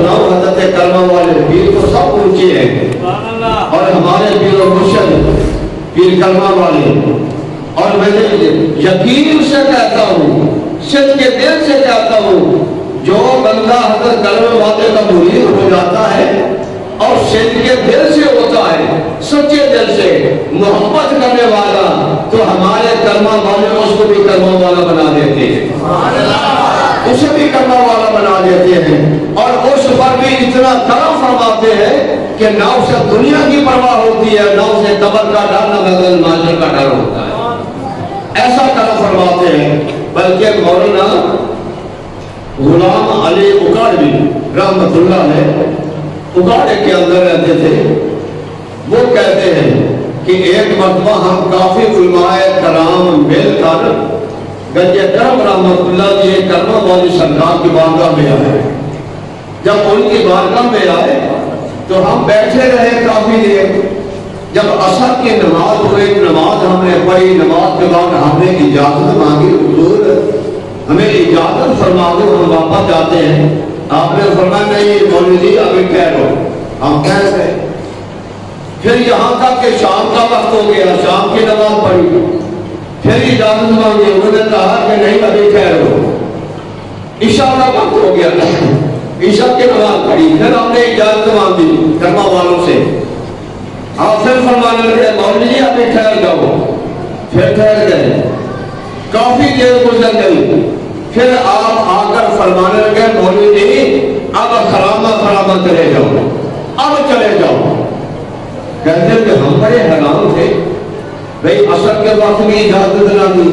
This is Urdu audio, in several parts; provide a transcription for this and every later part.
سناؤ حضرت کرما والے پیر تو سب اونچے ہیں، اور ہمارے پیر و مرشد پیر کرما والے. اور میں یقین سے کہتا ہوں، صدق کے دل سے کہتا ہوں، جو بندہ حضرت کرما والے کا مرید ہو جاتا ہے اور صدق کے دل سے ہوتا ہے، سچے دل سے محبت کرنے والا، تو ہمارے کرما والے اس کو بھی کرما والا بنا دیتے ہیں، اسے بھی کرما والا بنا دیتے ہیں. اور اس پر بھی اتنا کرم فرماتے ہیں کہ نہ اسے دنیا کی پرواہ ہوتی ہے، نہ اسے قبر کا ڈر، نہ بدل ماجر کا ڈر ہوتا ہے. ایسا کرم فرماتے ہیں. بلکہ مولانا غلام علی اکاڑوی رحمت اللہ علیہ اکاڑے کے اندر رہتے تھے. وہ کہتے ہیں کہ ایک مرتبہ ہم کافی علماء کرام مل کر گنج کرم رحمت اللہ جی کرما والی سرکار کی بارگاہ میں آئے. جب ان کی بارگاہ میں آئے تو ہم بیٹھے رہے کافی دیر. جب عصر کی نماز ہوئی، نماز ہم نے پڑھی، نماز کے بعد ہم نے اجازت مانگی، حضور ہمیں اجازت فرما دو ہم واپس جاتے ہیں. آپ نے فرمایا نہیں مولوی جی ابھی ٹھہرو. ہم ٹھہر گئے. پھر یہاں تک کہ شام کا وقت ہو گیا، شام کی نماز پڑھی، پھر اجازت مانگی. انہوں نے کہا کہ نہیں ابھی ٹھہرو. عشاء کا وقت ہو گیا، عشاء کی نماز پڑھی، پھر ہم نے اجازت مانگی کرما والوں سے. آپ پھر فرمانے لگے مولوی جی ابھی ٹھہر جاؤ. پھر ٹھہر گئے. کافی دیر گزر گئی. پھر آپ آ کر فرمانے لگے مولوی جی اب خرامہ چلے جاؤ، اب چلے جاؤ. کہتے کہ ہم بڑے حیران تھے، بھئی عصر کے وقت بھی اجازت نہ دی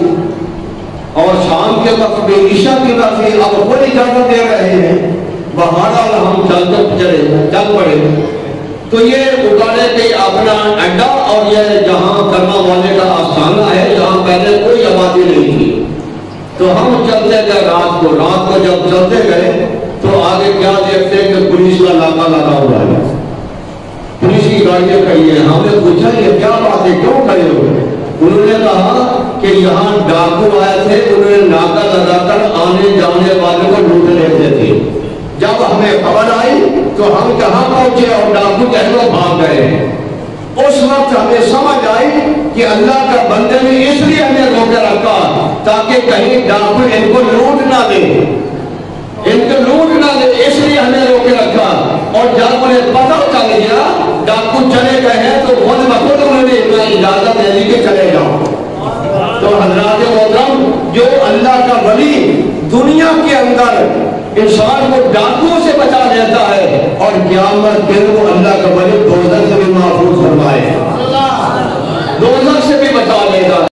اور شام کے وقت بھی، عشاء کے وقت بھی، اب خود اجازت دے رہے ہیں. بہرحال ہم چل پڑے. تو یہ اکاڑے کے اپنا اڈا اور یہ جہاں کرما والے کا آستانہ ہے، جہاں پہلے کوئی آبادی نہیں تھی. تو ہم چلتے گئے رات کو جب چلتے گئے تو آگے کیا دیکھتے کہ پولیس کا ناکہ لگا ہوا ہے، پولیس کی گاڑیاں کھڑی ہیں. ہم نے پوچھا یہ کیا بات ہے، کیوں کھڑے ہو؟ انہوں نے کہا کہ یہاں ڈاکو آئے تھے، انہوں نے ناکہ لگا کر آنے جانے والوں کو لوٹ لیتے تھے. جب ہمیں خبر آئی تو ہم کہاں پہنچے اور ڈاکو کہنے بھاگ گئے. اس وقت ہمیں سمجھ آئی کہ اللہ کا بندے نے اس لیے ہمیں روک رکھا تاکہ کہیں ڈاکو ان کو لوٹ نہ دے، اس لیے ہمیں روک رکھا. اور جب انہیں پتہ چل گیا ڈاکو چلے گئے ہیں تو خود بخود انہوں نے اجازت دے دی کہ چلے جاؤ. تو حضرات محترم، جو اللہ کا ولی دنیا کے اندر انسان کو ڈاکوؤں سے بچا دیتا ہے اور قیامت کے دن وہ اللہ کا ولی دوزخ